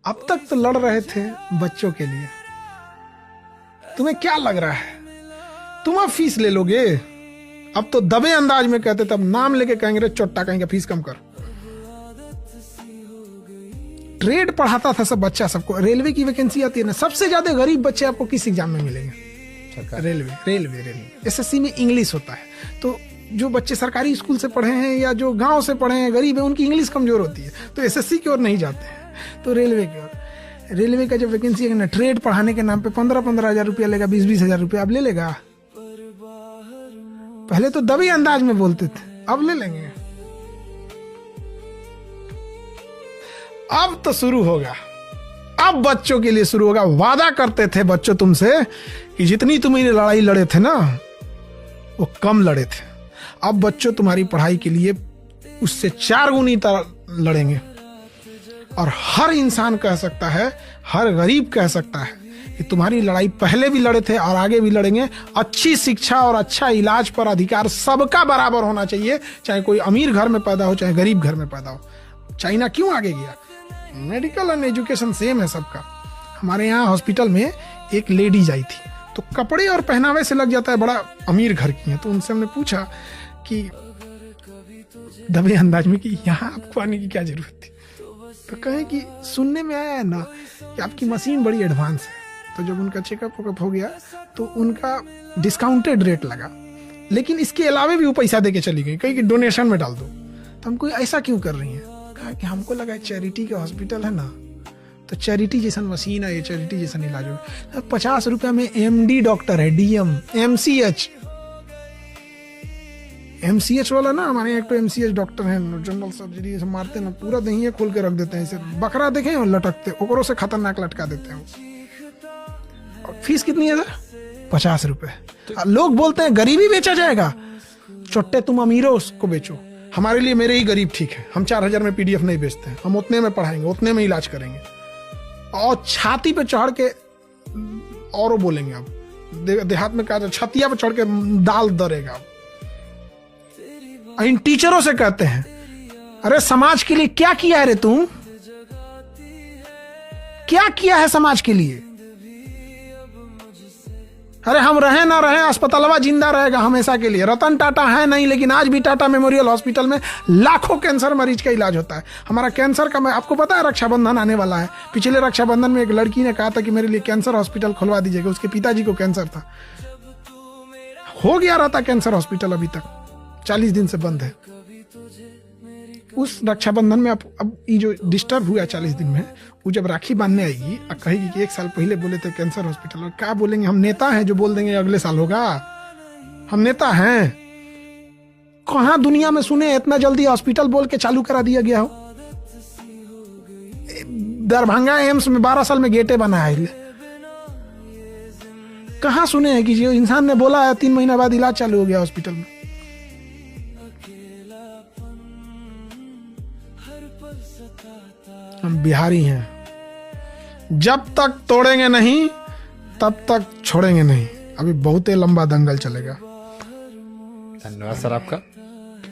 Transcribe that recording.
अब तक तो लड़ रहे थे बच्चों के लिए, तुम्हें क्या लग रहा है तुम अब फीस ले लोगे? अब तो दबे अंदाज में कहते थे, अब नाम लेके कहेंगे चोट्टा कहेंगे फीस कम कर। ट्रेड पढ़ाता था सब बच्चा सबको, रेलवे की वैकेंसी आती है ना, सबसे ज्यादा गरीब बच्चे आपको किस एग्जाम में मिलेंगे? रेलवे। एसएससी में इंग्लिश होता है, तो जो बच्चे सरकारी स्कूल से पढ़े हैं या जो गांव से पढ़े हैं गरीब है, उनकी इंग्लिश कमजोर होती है, तो एसएससी की ओर नहीं जाते हैं, तो रेलवे की ओर। रेलवे का जब वैकेंसी है ना, ट्रेड पढ़ाने के नाम पे 15-15 हजार रुपया लेगा, 20-20 हजार रुपया अब ले लेगा। पहले तो दबे अंदाज में बोलते थे, अब ले लेंगे। अब तो शुरू होगा, अब बच्चों के लिए शुरू होगा। वादा करते थे बच्चों तुमसे कि जितनी तुम ये लड़ाई लड़े थे ना, वो कम लड़े थे। अब बच्चों तुम्हारी पढ़ाई के लिए उससे 4 गुनी लड़ेंगे। और हर इंसान कह सकता है, हर गरीब कह सकता है कि तुम्हारी लड़ाई पहले भी लड़े थे और आगे भी लड़ेंगे। अच्छी शिक्षा और अच्छा इलाज पर अधिकार सबका बराबर होना चाहिए, चाहे कोई अमीर घर में पैदा हो चाहे गरीब घर में पैदा हो। चाइना क्यों आगे गया? मेडिकल एंड एजुकेशन सेम है सबका। हमारे यहाँ हॉस्पिटल में एक लेडीज आई थी, तो कपड़े और पहनावे से लग जाता है बड़ा अमीर घर की है, तो उनसे हमने पूछा कि दबे अंदाज में कि यहाँ आपको आने की क्या जरूरत थी? तो कहे कि सुनने में आया है ना कि आपकी मशीन बड़ी एडवांस है। तो जब उनका चेकअप हो गया तो उनका डिस्काउंटेड रेट लगा, लेकिन इसके अलावा भी वो पैसा दे के चली गई, कही कि डोनेशन में डाल दो। तो हमको ऐसा क्यों कर रही है? कहा कि हमको लगा चैरिटी का हॉस्पिटल है ना, तो चैरिटी जैसा मशीन है, ये चैरिटी जैसा इलाज हो। 50 रुपया में एमडी डॉक्टर है, डीएम, एमसीएच वाला ना, हमारे यहाँ एक तो एमसीएच डॉक्टर है, जनरल सर्जरी से मारते ना, पूरा दहिया खोल के रख देते हैं, इसे बकरा देखे और लटकते, ओकरों से खतरनाक लटका देते हैं। और फीस कितनी है सर? 50 रुपए। लोग बोलते हैं गरीबी बेचा जाएगा। चोट्टे तुम अमीरों उसको बेचो, हमारे लिए मेरे ही गरीब ठीक है। हम 4000 में पीडीएफ नहीं बेचते हैं, हम उतने में पढ़ाएंगे, उतने में इलाज करेंगे। और छाती पे चढ़ के और बोलेंगे। अब देहात में कहा छतिया पे चढ़ के दाल दरेगा। इन टीचरों से कहते हैं, अरे समाज के लिए क्या किया है रे तुम? क्या किया है समाज के लिए? अरे हम रहे ना रहे, अस्पतालवा जिंदा रहेगा हमेशा के लिए। रतन टाटा है नहीं, लेकिन आज भी टाटा मेमोरियल हॉस्पिटल में लाखों कैंसर मरीज का इलाज होता है। हमारा कैंसर का, मैं आपको पता है रक्षाबंधन आने वाला है। पिछले रक्षाबंधन में एक लड़की ने कहा था कि मेरे लिए कैंसर हॉस्पिटल खुलवा दीजिएगा, उसके पिताजी को कैंसर था। हो गया रहता कैंसर हॉस्पिटल, अभी तक 40 दिन से बंद है। उस रक्षाबंधन में अब ये जो डिस्टर्ब हुआ 40 दिन में, वो जब राखी बांधने आएगी और कहेगी कि 1 साल पहले बोले थे कैंसर हॉस्पिटल, और क्या बोलेंगे? हम नेता हैं जो बोल देंगे अगले साल होगा? हम नेता हैं? कहां दुनिया में सुने इतना जल्दी हॉस्पिटल बोल के चालू करा दिया गया हो? दरभंगा एम्स में 12 साल में गेटे बना है। कहां सुने हैं कि जो इंसान ने बोला है 3 महीना बाद इलाज चालू हो गया हॉस्पिटल में? हम बिहारी हैं, जब तक तोड़ेंगे नहीं तब तक छोड़ेंगे नहीं। अभी बहुत ही लंबा दंगल चलेगा। धन्यवाद सर आपका।